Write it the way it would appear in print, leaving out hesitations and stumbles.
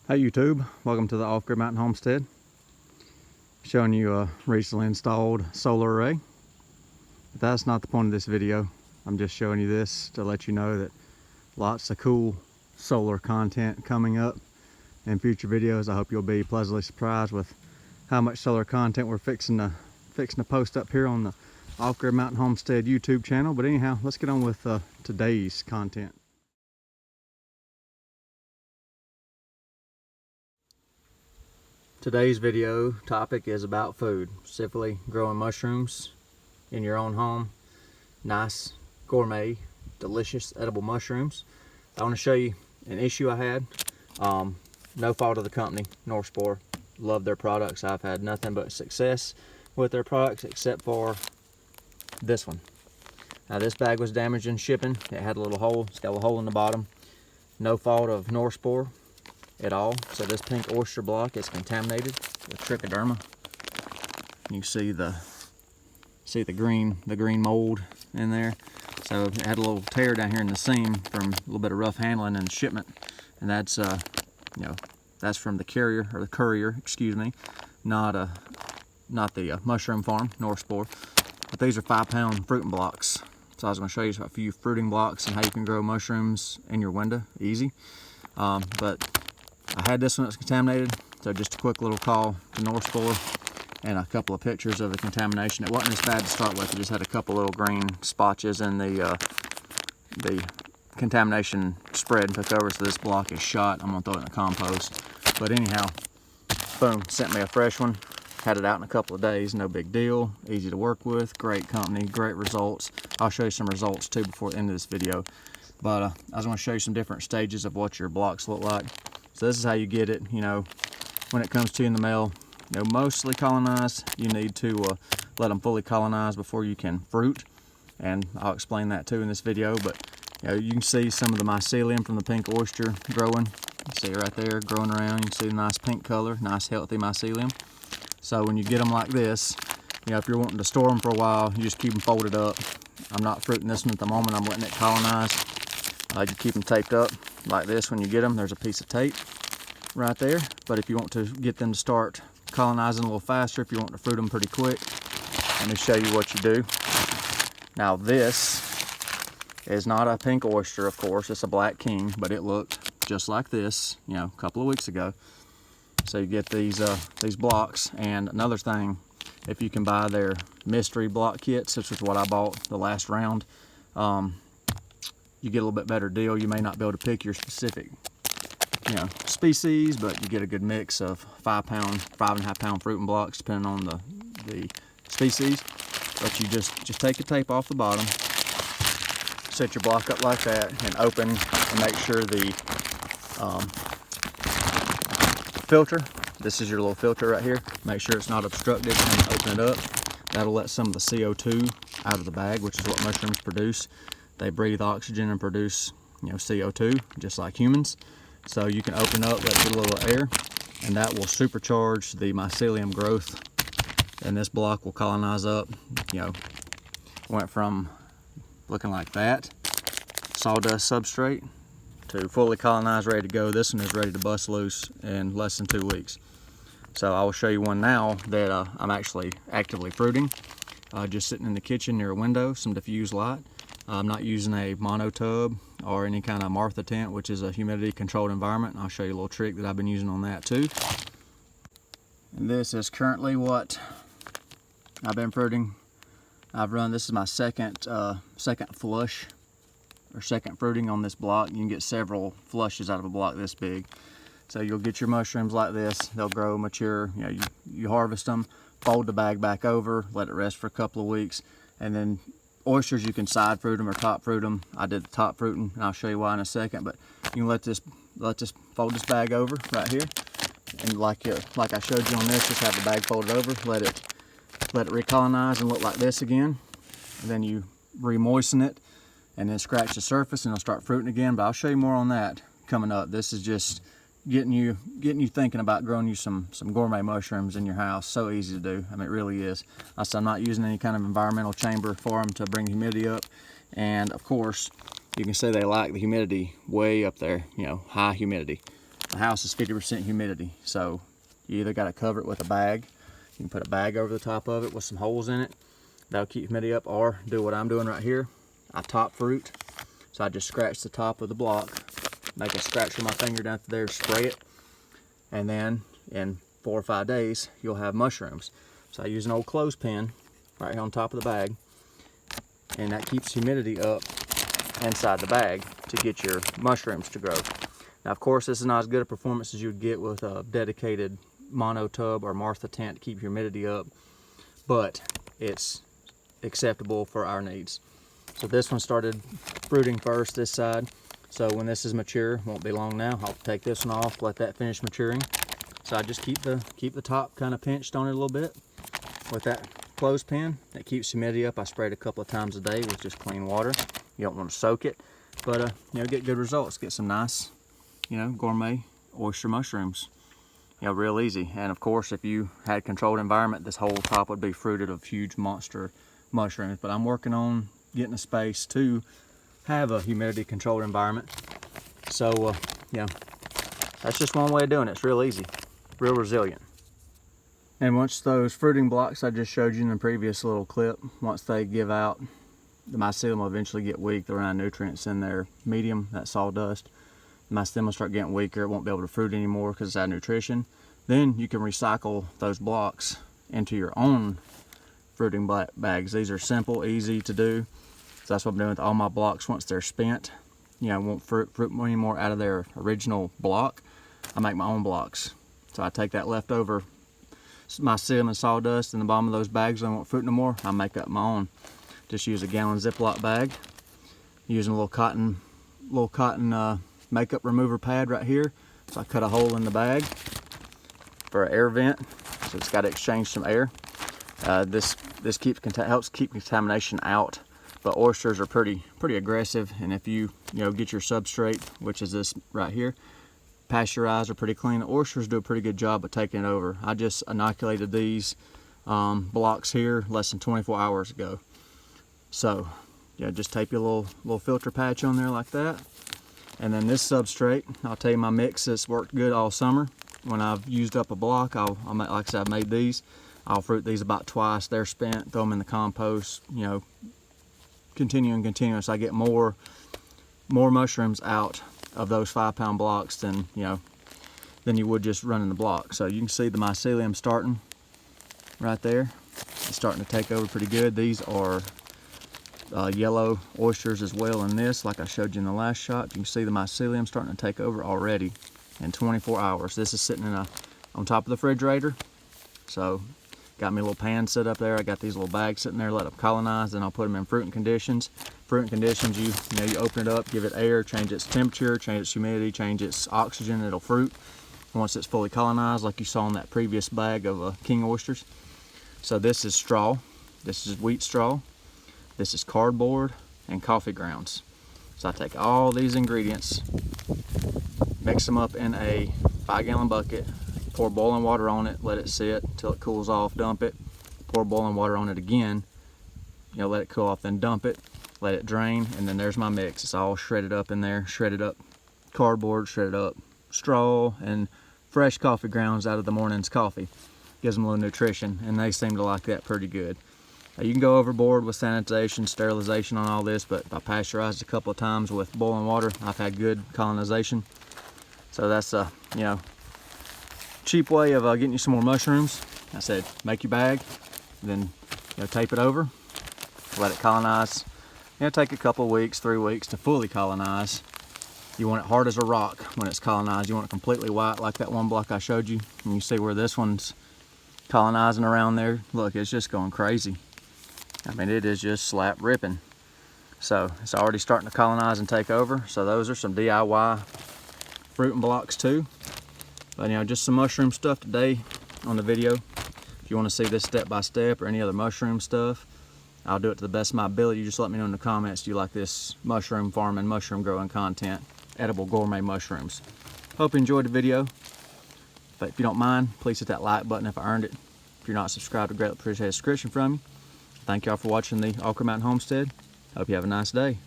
Hey YouTube, welcome to the Off-Grid Mountain Homestead. Showing you a recently installed solar array. But that's not the point of this video. I'm just showing you this to let you know that lots of cool solar content coming up in future videos. I hope you'll be pleasantly surprised with how much solar content we're fixing to post up here on the Off-Grid Mountain Homestead YouTube channel. But anyhow, let's get on with today's content. Today's video topic is about food, specifically growing mushrooms in your own home. Nice, gourmet, delicious, edible mushrooms. I want to show you an issue I had. No fault of the company, nor Spore. Love their products. I've had nothing but success with their products except for this one. Now this bag was damaged in shipping. It had a little hole. It's got a hole in the bottom. No fault of nor Spore at all. So this pink oyster block is contaminated with trichoderma. You see the green mold in there. So it had a little tear down here in the seam from a little bit of rough handling and shipment, and that's that's from the carrier, or the courier, excuse me, not the mushroom farm nor Spore. But these are 5-pound fruiting blocks. So I was going to show you a few fruiting blocks and how you can grow mushrooms in your window easy. But I had this one that's contaminated, so just a quick little call to North Spore and a couple of pictures of the contamination. It wasn't as bad to start with. It just had a couple little green spotches, and the contamination spread and took over, so this block is shot. I'm gonna throw it in the compost. But anyhow, boom, sent me a fresh one. Had it out in a couple of days, no big deal, easy to work with, great company, great results. I'll show you some results too before the end of this video. But I was gonna show you some different stages of what your blocks look like. So this is how you get it, when it comes to you in the mail. Mostly colonized. You need to let them fully colonize before you can fruit, and I'll explain that too in this video. But you can see some of the mycelium from the pink oyster growing. You see it right there growing around. You can see the nice pink color, nice healthy mycelium. So when you get them like this, if you're wanting to store them for a while, you just keep them folded up. I'm not fruiting this one at the moment. I'm letting it colonize. You keep them taped up like this. When you get them, there's a piece of tape right there. But if you want to get them to start colonizing a little faster, if you want to fruit them pretty quick, let me show you what you do. Now this is not a pink oyster, of course. It's a black king, but it looked just like this, a couple of weeks ago. So you get these blocks. And another thing, if you can buy their mystery block kits, this is what I bought the last round, you get a little bit better deal. You may not be able to pick your specific species, but you get a good mix of 5.5 pound fruiting blocks depending on the species. But you just take the tape off the bottom, set your block up like that, and open and make sure the filter, this is your little filter right here, make sure it's not obstructed, and open it up. That'll let some of the CO2 out of the bag, which is what mushrooms produce. They breathe oxygen and produce CO2 just like humans. So you can open up, let get a little air, and that will supercharge the mycelium growth, and this block will colonize up. Went from looking like that, sawdust substrate, to fully colonized, ready to go. This one is ready to bust loose in less than 2 weeks. So I will show you one now that I'm actually actively fruiting, just sitting in the kitchen near a window, some diffused light. I'm not using a mono tub or any kind of Martha tent, which is a humidity controlled environment. I'll show you a little trick that I've been using on that too. And this is currently what I've been fruiting. This is my second flush, or second fruiting on this block. You can get several flushes out of a block this big. So you'll get your mushrooms like this. They'll grow, mature. You harvest them, fold the bag back over, let it rest for a couple of weeks, and then oysters, you can side fruit them or top fruit them. I did the top fruiting, and I'll show you why in a second. But you can fold this bag over right here, and like I showed you on this, just have the bag folded over, let it recolonize and look like this again. And then you re-moisten it, and then scratch the surface, and it'll start fruiting again. But I'll show you more on that coming up. This is just getting you thinking about growing you some gourmet mushrooms in your house. So easy to do. I mean, it really is. I'm not using any kind of environmental chamber for them to bring humidity up. And of course, you can see they like the humidity way up there, high humidity. the house is 50% humidity. So you either got to cover it with a bag. You can put a bag over the top of it with some holes in it. That'll keep humidity up, or do what I'm doing right here. I top fruit. So I just scratch the top of the block, make a scratch with my finger down through there, spray it, and then in 4 or 5 days, you'll have mushrooms. So I use an old clothespin right here on top of the bag, and that keeps humidity up inside the bag to get your mushrooms to grow. Now, of course, this is not as good a performance as you would get with a dedicated mono tub or Martha tent to keep humidity up, but it's acceptable for our needs. So this one started fruiting first, this side. So when this is mature, won't be long now, I'll take this one off, let that finish maturing. So I just keep the top kind of pinched on it a little bit with that clothespin. It keeps humidity up. I spray it a couple of times a day with just clean water. You don't want to soak it, but you know, get good results. Get some nice, you know, gourmet oyster mushrooms. You know, real easy. And of course, if you had a controlled environment, this whole top would be fruited of huge monster mushrooms. But I'm working on getting a space to have a humidity controlled environment. So yeah, that's just one way of doing it. It's real easy, real resilient. And once those fruiting blocks I just showed you in the previous little clip, once they give out, the mycelium will eventually get weak. They'll run out of nutrients in their medium, that sawdust. The mycelium will start getting weaker. It won't be able to fruit anymore because it's out of nutrition. Then you can recycle those blocks into your own fruiting bags. These are simple, easy to do. So that's what I'm doing with all my blocks. Once they're spent, you know, won't fruit anymore out of their original block. I make my own blocks. So I take that leftover mycelium and sawdust in the bottom of those bags. I won't fruit no more. I make up my own. Just use a gallon Ziploc bag, using a little cotton makeup remover pad right here. So I cut a hole in the bag for an air vent. So it's got to exchange some air. This helps keep contamination out. But oysters are pretty aggressive, and if you get your substrate, which is this right here, pasteurized or pretty clean, the oysters do a pretty good job of taking it over. I just inoculated these blocks here less than 24 hours ago. So yeah, just tape your little filter patch on there like that. And then this substrate, I'll tell you, my mix has worked good all summer. When I've used up a block, like I said, I've made these. I'll fruit these about twice. They're spent, throw them in the compost, continue. So I get more mushrooms out of those 5-pound blocks than you would just running the block. So you can see the mycelium starting right there. It's starting to take over pretty good. These are yellow oysters as well in this, like I showed you in the last shot. You can see the mycelium starting to take over already in 24 hours. This is sitting on top of the refrigerator. So got me a little pan set up there. I got these little bags sitting there, let them colonize, then I'll put them in fruiting conditions. Fruiting conditions, you open it up, give it air, change its temperature, change its humidity, change its oxygen, it'll fruit once it's fully colonized, like you saw in that previous bag of king oysters. So this is straw, this is wheat straw, this is cardboard, and coffee grounds. So I take all these ingredients, mix them up in a 5-gallon bucket, pour boiling water on it, let it sit until it cools off, dump it, pour boiling water on it again, let it cool off, then dump it, let it drain, and then there's my mix. It's all shredded up in there, shredded up cardboard, shredded up straw, and fresh coffee grounds out of the morning's coffee. Gives them a little nutrition, and they seem to like that pretty good. You can go overboard with sanitation, sterilization on all this, but I pasteurized a couple of times with boiling water. I've had good colonization. So that's a cheap way of getting you some more mushrooms. I said, make your bag, then tape it over, let it colonize. Take a couple of weeks, 3 weeks to fully colonize. You want it hard as a rock when it's colonized. You want it completely white like that one block I showed you. And you see where this one's colonizing around there. Look, it's just going crazy. I mean, it is just slap ripping. So it's already starting to colonize and take over. So those are some DIY fruiting blocks too. But just some mushroom stuff today on the video. If you want to see this step by step or any other mushroom stuff, I'll do it to the best of my ability. You just let me know in the comments, do you like this mushroom farming, mushroom growing content, edible gourmet mushrooms. Hope you enjoyed the video. But if you don't mind, please hit that like button if I earned it. If you're not subscribed, I'd greatly appreciate a subscription from you. Thank y'all for watching the Okra Mountain Homestead. Hope you have a nice day.